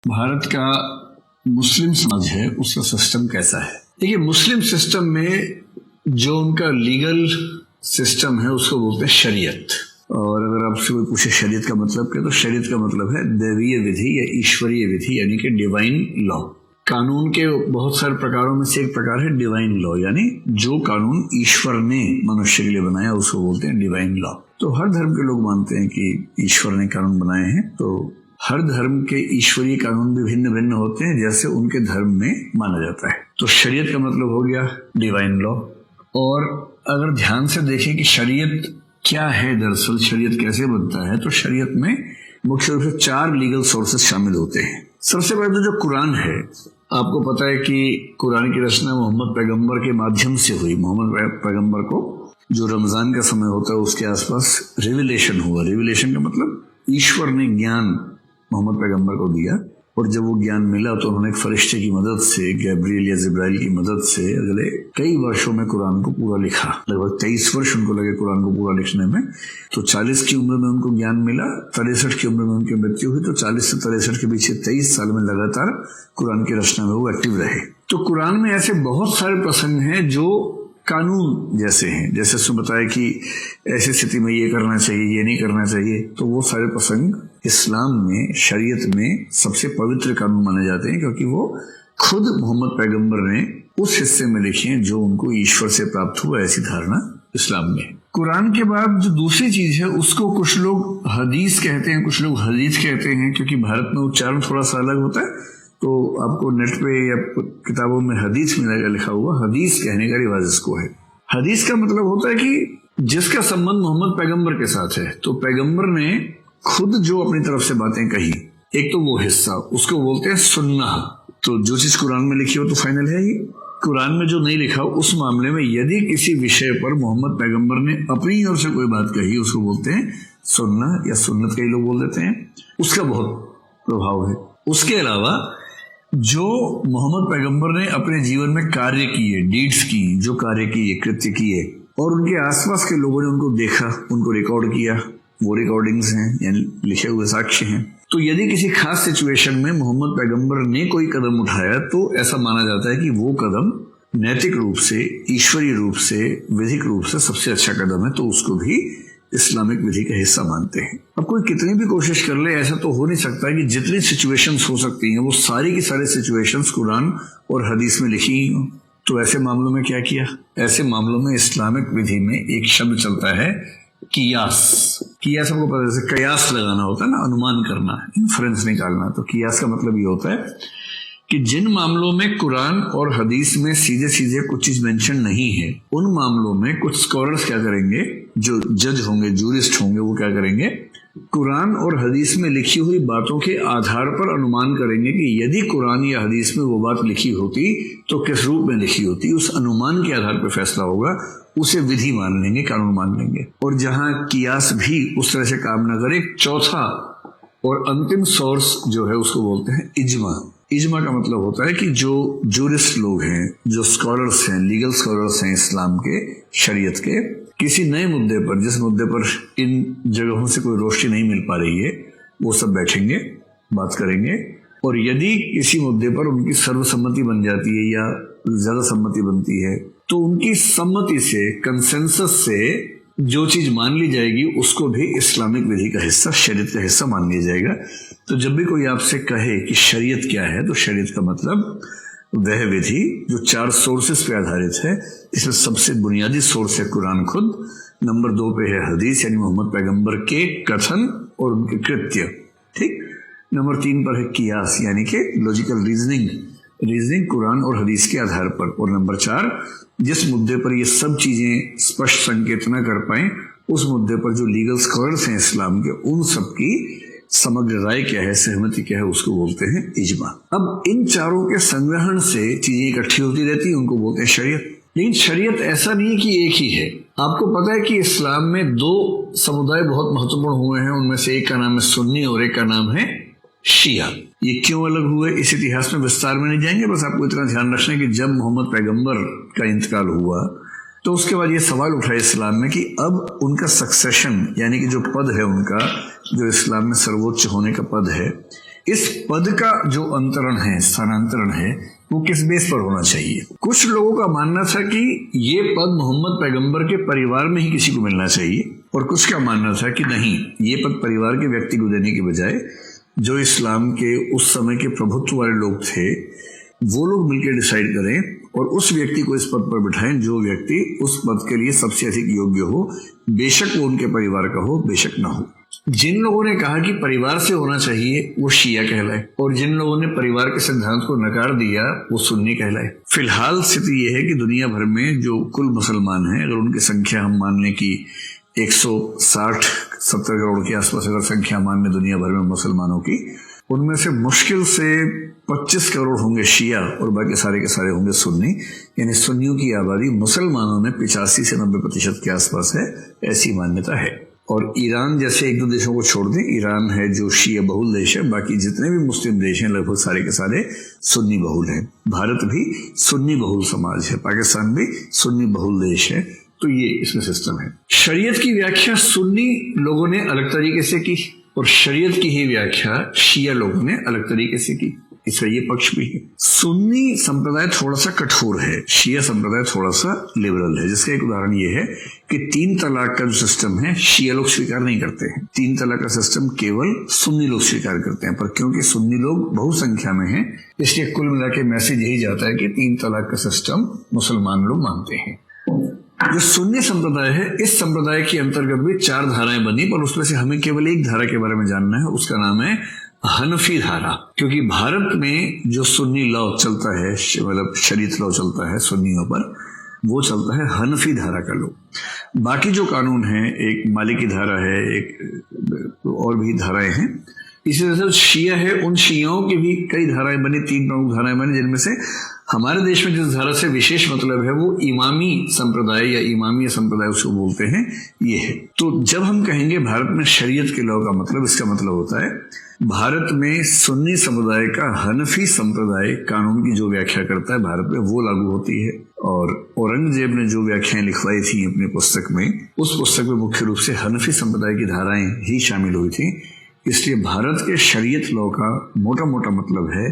भारत का मुस्लिम समाज है उसका सिस्टम कैसा है। देखिए, मुस्लिम सिस्टम में जो उनका लीगल सिस्टम है उसको बोलते हैं शरीयत। और अगर आपसे कोई पूछे शरीयत का मतलब क्या, तो शरीयत का मतलब है दैवीय विधि या ईश्वरीय विधि, यानी कि डिवाइन लॉ। कानून के बहुत सारे प्रकारों में से एक प्रकार है डिवाइन लॉ, यानी जो कानून ईश्वर ने मनुष्य के लिए बनाया उसको बोलते हैं डिवाइन लॉ। तो हर धर्म के लोग मानते हैं कि ईश्वर ने कानून बनाए हैं, तो हर धर्म के ईश्वरीय कानून भी भिन्न भिन्न होते हैं जैसे उनके धर्म में माना जाता है। तो शरीयत का मतलब हो गया डिवाइन लॉ। और अगर ध्यान से देखें कि शरीयत क्या है, दरअसल शरीयत कैसे बनता है, तो शरीयत में मुख्य रूप से 4 लीगल सोर्सेस शामिल होते हैं। सबसे पहले तो जो कुरान है, आपको पता है कि कुरान की रचना मोहम्मद पैगंबर के माध्यम से हुई। मोहम्मद पैगंबर को जो रमजान का समय होता है उसके आसपास रिविलेशन हुआ। रिविलेशन का मतलब ईश्वर ने ज्ञान मोहम्मद पैगंबर को दिया, और जब वो ज्ञान मिला तो उन्होंने एक फरिश्ते की मदद से, गैब्रियल या जिब्राइल की मदद से अगले कई वर्षों में कुरान को पूरा लिखा। लगभग 23 वर्ष उनको लगे कुरान को पूरा लिखने में। तो 40 की उम्र में उनको ज्ञान मिला, 63 की उम्र में उनकी मृत्यु हुई। तो 40 से 63 के पीछे 23 साल में लगातार कुरान की रचना में वो एक्टिव रहे। तो कुरान में ऐसे बहुत सारे प्रसंग हैं जो कानून जैसे हैं, जैसे उसने बताया कि ऐसी स्थिति में ये करना चाहिए, ये नहीं करना चाहिए। तो वो सारे प्रसंग इस्लाम में, शरीयत में सबसे पवित्र कानून माने जाते हैं, क्योंकि वो खुद मोहम्मद पैगंबर ने उस हिस्से में लिखे हैं जो उनको ईश्वर से प्राप्त हुआ, ऐसी धारणा इस्लाम में। कुरान के बाद जो दूसरी चीज है उसको कुछ लोग हदीस कहते हैं, कुछ लोग हदीस कहते हैं, क्योंकि भारत में उच्चारण थोड़ा सा अलग होता है। तो आपको नेट पे या किताबों में हदीस मिलेगा लिखा हुआ, हदीस कहने का रिवाज इसको है। हदीस का मतलब होता है कि जिसका संबंध मोहम्मद पैगंबर के साथ है। तो पैगंबर ने खुद जो अपनी तरफ से बातें कही, एक तो वो हिस्सा, उसको बोलते हैं सुन्ना। तो जो चीज कुरान में लिखी हो तो फाइनल है ही। कुरान में जो नहीं लिखा हो उस मामले में यदि किसी विषय पर मोहम्मद पैगंबर ने अपनी ओर से कोई बात कही, उसको बोलते हैं सुन्ना या सुन्नत, कई लोग बोल देते हैं। उसका बहुत प्रभाव है। उसके अलावा जो मोहम्मद पैगंबर ने अपने जीवन में कार्य किए, डीड्स की, जो कार्य किए, कृत्य किए, और उनके आसपास के लोगों ने उनको देखा, उनको रिकॉर्ड किया, वो रिकॉर्डिंग्स हैं यानी लिखे हुए साक्ष्य हैं। तो यदि किसी खास सिचुएशन में मोहम्मद पैगंबर ने कोई कदम उठाया तो ऐसा माना जाता है कि वो कदम नैतिक रूप से, ईश्वरीय रूप से, विधिक रूप से सबसे अच्छा कदम है, तो उसको भी इस्लामिक विधि का हिस्सा मानते हैं। अब कोई कितनी भी कोशिश कर ले, ऐसा तो हो नहीं सकता कि जितनी सिचुएशंस हो सकती हैं वो सारी की सारी सिचुएशंस कुरान और हदीस में लिखी ही हो। तो ऐसे मामलों में क्या किया? ऐसे मामलों में इस्लामिक विधि में एक शब्द चलता है कियास। कियास आपको पता है, जैसे कयास लगाना होता है ना, अनुमान करना, इन्फ्रेंस निकालना। तो कियास का मतलब ये होता है कि जिन मामलों में कुरान और हदीस में सीधे सीधे कुछ चीज मेंशन नहीं है, उन मामलों में कुछ स्कॉलर्स क्या करेंगे, जो जज होंगे, जूरिस्ट होंगे, वो क्या करेंगे, कुरान और हदीस में लिखी हुई बातों के आधार पर अनुमान करेंगे कि यदि कुरान या हदीस में वो बात लिखी होती तो किस रूप में लिखी होती। उस अनुमान के आधार पर फैसला होगा, उसे विधि मान लेंगे, कानून मान लेंगे। और जहां कियास भी उस तरह से काम न करे, चौथा और अंतिम सोर्स जो है उसको बोलते हैं इजमा। इजमा का मतलब होता है कि जो जूरिस्ट लोग हैं, जो स्कॉलर्स हैं, लीगल स्कॉलर्स हैं इस्लाम के, शरीयत के, किसी नए मुद्दे पर, जिस मुद्दे पर इन जगहों से कोई रोशनी नहीं मिल पा रही है, वो सब बैठेंगे, बात करेंगे। और यदि किसी मुद्दे पर उनकी सर्वसम्मति बन जाती है या ज्यादा सम्मति बनती है, तो उनकी सम्मति से, कंसेंसस से जो चीज मान ली जाएगी उसको भी इस्लामिक विधि का हिस्सा, शरीयत का हिस्सा मान लिया जाएगा। तो जब भी कोई आपसे कहे कि शरीयत क्या है, तो शरीयत का मतलब वह विधि जो 4 सोर्सेस पे आधारित है। इसमें सबसे बुनियादी सोर्स है कुरान खुद, नंबर 2 पे है हदीस यानी मोहम्मद पैगंबर के कथन और उनके कृत्य, ठीक। नंबर 3 पर है कियास यानी कि लॉजिकल रीजनिंग कुरान और हदीस के आधार पर। और नंबर 4, जिस मुद्दे पर ये सब चीजें स्पष्ट संकेत न कर पाए, उस मुद्दे पर जो लीगल स्कॉलर्स हैं इस्लाम के, उन सब की समग्र राय क्या है, सहमति क्या है, उसको बोलते हैं इजमा। अब इन चारों के संग्रहण से चीजें इकट्ठी होती रहती हैं, उनको बोलते हैं शरीयत। लेकिन शरीयत ऐसा नहीं है कि एक ही है। आपको पता है कि इस्लाम में 2 समुदाय बहुत महत्वपूर्ण हुए हैं, उनमें से एक का नाम है सुन्नी और एक का नाम है शिया। ये क्यों अलग हुए, इस इतिहास में विस्तार में नहीं जाएंगे, बस आपको इतना ध्यान रखना है कि जब मोहम्मद पैगंबर का इंतकाल हुआ तो उसके बाद ये सवाल उठा इस्लाम में कि अब उनका सक्सेशन, यानी कि जो पद है उनका, जो इस्लाम में सर्वोच्च होने का पद है, इस पद का जो अंतरण है, स्थानांतरण है, वो किस बेस पर होना चाहिए। कुछ लोगों का मानना था कि ये पद मोहम्मद पैगंबर के परिवार में ही किसी को मिलना चाहिए, और कुछ का मानना था कि नहीं, ये पद परिवार के व्यक्ति को देने के बजाय जो इस्लाम के उस समय के प्रभुत्व वाले लोग थे वो लोग मिलकर डिसाइड करें और उस व्यक्ति को इस पद पर बिठाएं जो व्यक्ति उस पद के लिए सबसे अधिक योग्य हो, बेशक वो उनके परिवार का हो, बेशक ना हो। जिन लोगों ने कहा कि परिवार से होना चाहिए वो शिया कहलाए, और जिन लोगों ने परिवार के सिद्धांत को नकार दिया वो सुन्नी कहलाए। फिलहाल स्थिति यह है कि दुनिया भर में जो कुल मुसलमान हैं, अगर उनकी संख्या हम मान लें कि 160-70 करोड़ के आसपास अगर संख्या मान लें दुनिया भर में मुसलमानों की, उनमें से मुश्किल से 25 करोड़ होंगे शिया और बाकी सारे के सारे होंगे सुन्नी। यानी सुन्नियों की आबादी मुसलमानों में 85 से 90% के आसपास है, ऐसी मान्यता है। और ईरान जैसे एक दो देशों को छोड़ दें, ईरान है जो शिया बहुल देश है, बाकी जितने भी मुस्लिम देश हैं लगभग सारे के सारे सुन्नी बहुल हैं। भारत भी सुन्नी बहुल समाज है, पाकिस्तान भी सुन्नी बहुल देश है। तो ये इसमें सिस्टम है। शरीयत की व्याख्या सुन्नी लोगों ने अलग तरीके से की और शरीयत की ही व्याख्या शिया लोगों ने अलग तरीके से की। इसका ये पक्ष भी है। सुन्नी संप्रदाय थोड़ा सा कठोर है, शिया संप्रदाय थोड़ा सा लिबरल है। जिसका एक उदाहरण ये है कि 3 तलाक का जो सिस्टम है शिया लोग स्वीकार नहीं करते हैं। 3 तलाक का सिस्टम केवल सुन्नी लोग स्वीकार करते हैं, पर क्योंकि सुन्नी लोग बहुसंख्या में हैं इसलिए कुल मिला के मैसेज यही जाता है कि 3 तलाक का सिस्टम मुसलमान लोग मानते हैं। जो सुन्नी संप्रदाय है, इस संप्रदाय के अंतर्गत भी 4 धाराएं बनी, पर उसमें से हमें केवल एक धारा के बारे में जानना है, उसका नाम है हनफी धारा। क्योंकि भारत में जो सुन्नी लॉ चलता है, मतलब शरीयत लॉ चलता है सुन्नियों पर, वो चलता है हनफी धारा का लॉ। बाकी जो कानून है, एक मालिकी धारा है, एक और भी धाराएं हैं। इसी तरह से शिया है, उन शियाओं की भी कई धाराएं बनी, 3 प्रमुख धाराएं बनी, जिनमें से हमारे देश में जिस धारा से विशेष मतलब है वो इमामी संप्रदाय या इमामी संप्रदाय उसको बोलते हैं, ये है। तो जब हम कहेंगे भारत में शरीयत के लॉ का मतलब, इसका मतलब होता है भारत में सुन्नी समुदाय का हनफी संप्रदाय कानून की जो व्याख्या करता है भारत में वो लागू होती है। और औरंगजेब ने जो व्याख्याएं लिखवाई थी अपनी पुस्तक में, उस पुस्तक में मुख्य रूप से हनफी संप्रदाय की धाराएं ही शामिल हुई थी। इसलिए भारत के शरीयत लॉ का मोटा मोटा मतलब है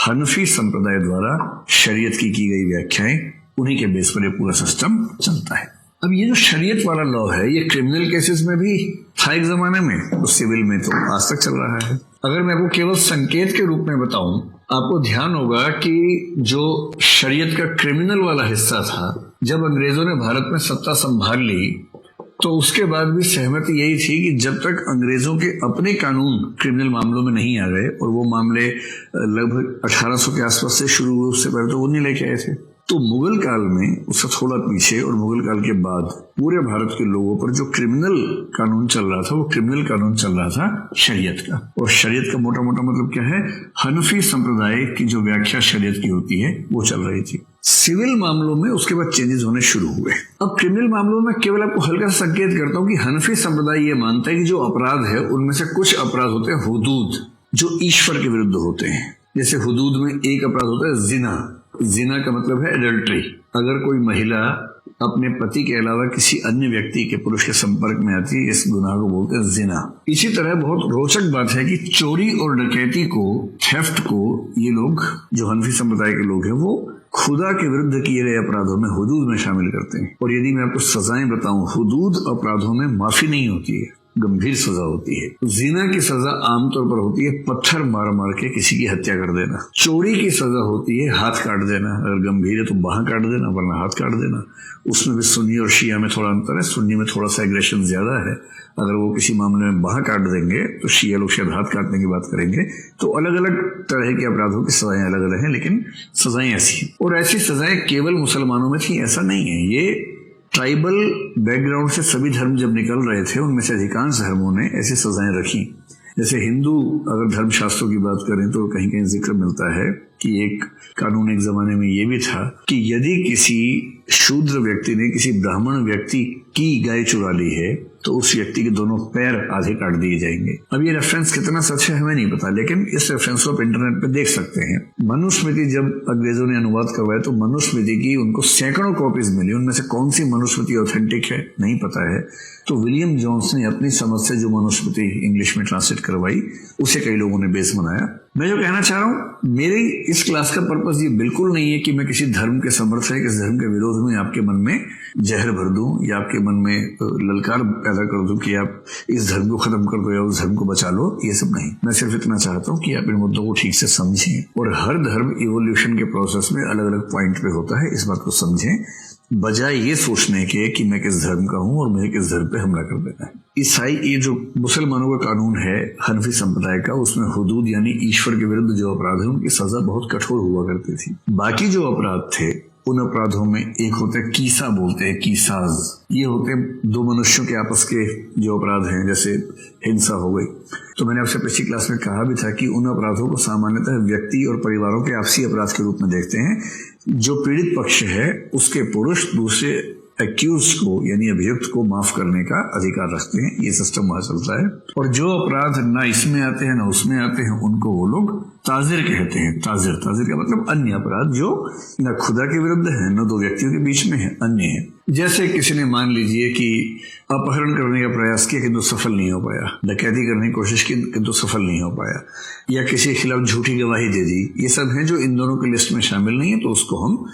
हनफी संप्रदाय द्वारा शरीयत की गई व्याख्याएं, उन्हीं के बेस पर ये पूरा सिस्टम चलता है। अब ये जो शरीयत वाला लॉ है ये क्रिमिनल केसेस में भी था एक जमाने में, तो सिविल में तो आज तक चल रहा है। अगर मैं आपको केवल संकेत के रूप में बताऊं, आपको ध्यान होगा कि जो शरीयत का क्रिमिनल वाला हिस्सा था, जब अंग्रेजों ने भारत में सत्ता संभाल ली तो उसके बाद भी सहमति यही थी कि जब तक अंग्रेजों के अपने कानून क्रिमिनल मामलों में नहीं आ गए, और वो मामले लगभग 1800 के आसपास से शुरू हुए, उससे पहले तो वो नहीं लेके आए थे, तो मुगल काल में उससे थोड़ा पीछे और मुगल काल के बाद पूरे भारत के लोगों पर जो क्रिमिनल कानून चल रहा था वो क्रिमिनल कानून चल रहा था शरीयत का। और शरीयत का मोटा मोटा मतलब क्या है, हनफी संप्रदाय की जो व्याख्या शरीयत की होती है वो चल रही थी। सिविल मामलों में उसके बाद चेंजेस होने शुरू हुए। अब क्रिमिनल मामलों में केवल आपको हल्का सा संकेत करता हूं कि हनफी संप्रदाय ये मानता है कि जो अपराध है उनमें से कुछ अपराध होते हैं हुदूद, जो ईश्वर के विरुद्ध होते हैं। जैसे हुदूद में एक अपराध होता है जिना। जिना का मतलब है एडल्ट्री। अगर कोई महिला अपने पति के अलावा किसी अन्य व्यक्ति के, पुरुष के संपर्क में आती है, इस गुनाह को बोलते हैं जिना। इसी तरह बहुत रोचक बात है कि चोरी और डकैती को, थेफ्ट को, ये लोग जो हनफी संप्रदाय के लोग हैं वो खुदा के विरुद्ध किए गए अपराधों में हुदूद में शामिल करते हैं। और यदि मैं आपको सजाएं बताऊं, हुदूद अपराधों में माफी नहीं होती है, गंभीर सजा होती है। जिना की सजा आमतौर पर होती है पत्थर मार मार के किसी की हत्या कर देना। चोरी की सजा होती है हाथ काट देना, अगर गंभीर है तो बाह काट देना, वरना हाथ काट देना। उसमें भी सुन्नी और शिया में थोड़ा अंतर है। सुन्नी में थोड़ा सा एग्रेशन ज्यादा है, अगर वो किसी मामले में बाह काट देंगे तो शिया लोग शायद हाथ काटने की बात करेंगे। तो अलग अलग तरह के अपराधों की सजाएं अलग अलग हैं, लेकिन सजाएं ऐसी हैं। और ऐसी सजाएं केवल मुसलमानों में थी ऐसा नहीं है। ये ट्राइबल बैकग्राउंड से सभी धर्म जब निकल रहे थे, उनमें से अधिकांश धर्मों ने ऐसी सजाएं रखी। जैसे हिंदू अगर धर्म शास्त्रों की बात करें तो कहीं कहीं जिक्र मिलता है कि एक कानून एक जमाने में ये भी था कि यदि किसी शूद्र व्यक्ति ने किसी ब्राह्मण व्यक्ति की गाय चुरा ली है तो उस व्यक्ति के दोनों पैर आधे काट दिए जाएंगे। अब ये रेफरेंस कितना सच है हमें नहीं पता, लेकिन इस रेफरेंस को आप इंटरनेट पे देख सकते हैं। मनुस्मृति जब अंग्रेजों ने अनुवाद करवाया तो मनुस्मृति की उनको सैकड़ों कॉपीज मिली, उनमें से कौन सी मनुस्मृति ऑथेंटिक है नहीं पता है। तो विलियम जोन्स ने अपनी समझ से जो मनुस्मृति इंग्लिश में ट्रांसलेट करवाई उसे कई लोगों ने बेस बनाया। मैं जो कहना चाह रहा हूँ, मेरी इस क्लास का पर्पस ये बिल्कुल नहीं है कि मैं किसी धर्म के समर्थक किसी धर्म के विरोध में आपके मन में जहर भर दूं या आपके मन में ललकार पैदा कर दूं कि आप इस धर्म को खत्म कर दो या उस धर्म को बचा लो। ये सब नहीं, मैं सिर्फ इतना चाहता हूँ कि आप इन मुद्दों को ठीक से समझें और हर धर्म इवोल्यूशन के प्रोसेस में अलग अलग पॉइंट पे होता है, इस बात को समझें, बजाय ये सोचने के कि मैं किस धर्म का हूं और मुझे किस धर्म पे हमला कर देना है। ईसाई ये जो मुसलमानों का कानून है हनफी संप्रदाय का, उसमें हुदूद यानी ईश्वर के विरुद्ध जो अपराध है उनकी सजा बहुत कठोर हुआ करती थी। बाकी जो अपराध थे उन अपराधों में एक होते हैं कीसा, बोलते हैं कीसाज, ये होते हैं दो मनुष्यों के आपस के जो अपराध हैं, जैसे हिंसा हो गई। तो मैंने आपसे पिछली क्लास में कहा भी था कि उन अपराधों को सामान्यतः व्यक्ति और परिवारों के आपसी अपराध के रूप में देखते हैं। जो पीड़ित पक्ष है उसके पुरुष दूसरे एक्यूज को यानी अभियुक्त को माफ करने का अधिकार रखते हैं, ये सिस्टम वहां चलता है। और जो अपराध ना इसमें आते हैं ना उसमें आते हैं उनको वो लोग ताजिर कहते हैं। ताजिर का मतलब अन्य अपराध जो न खुदा के विरुद्ध है न दो व्यक्तियों के बीच में है, अन्य है। जैसे किसी ने मान लीजिए कि अपहरण करने का प्रयास किया किंतु सफल नहीं हो पाया, डकैती करने की कोशिश की किंतु सफल नहीं हो पाया, या किसी के खिलाफ झूठी गवाही दे दी, ये सब है जो इन दोनों की लिस्ट में शामिल नहीं है, तो उसको हम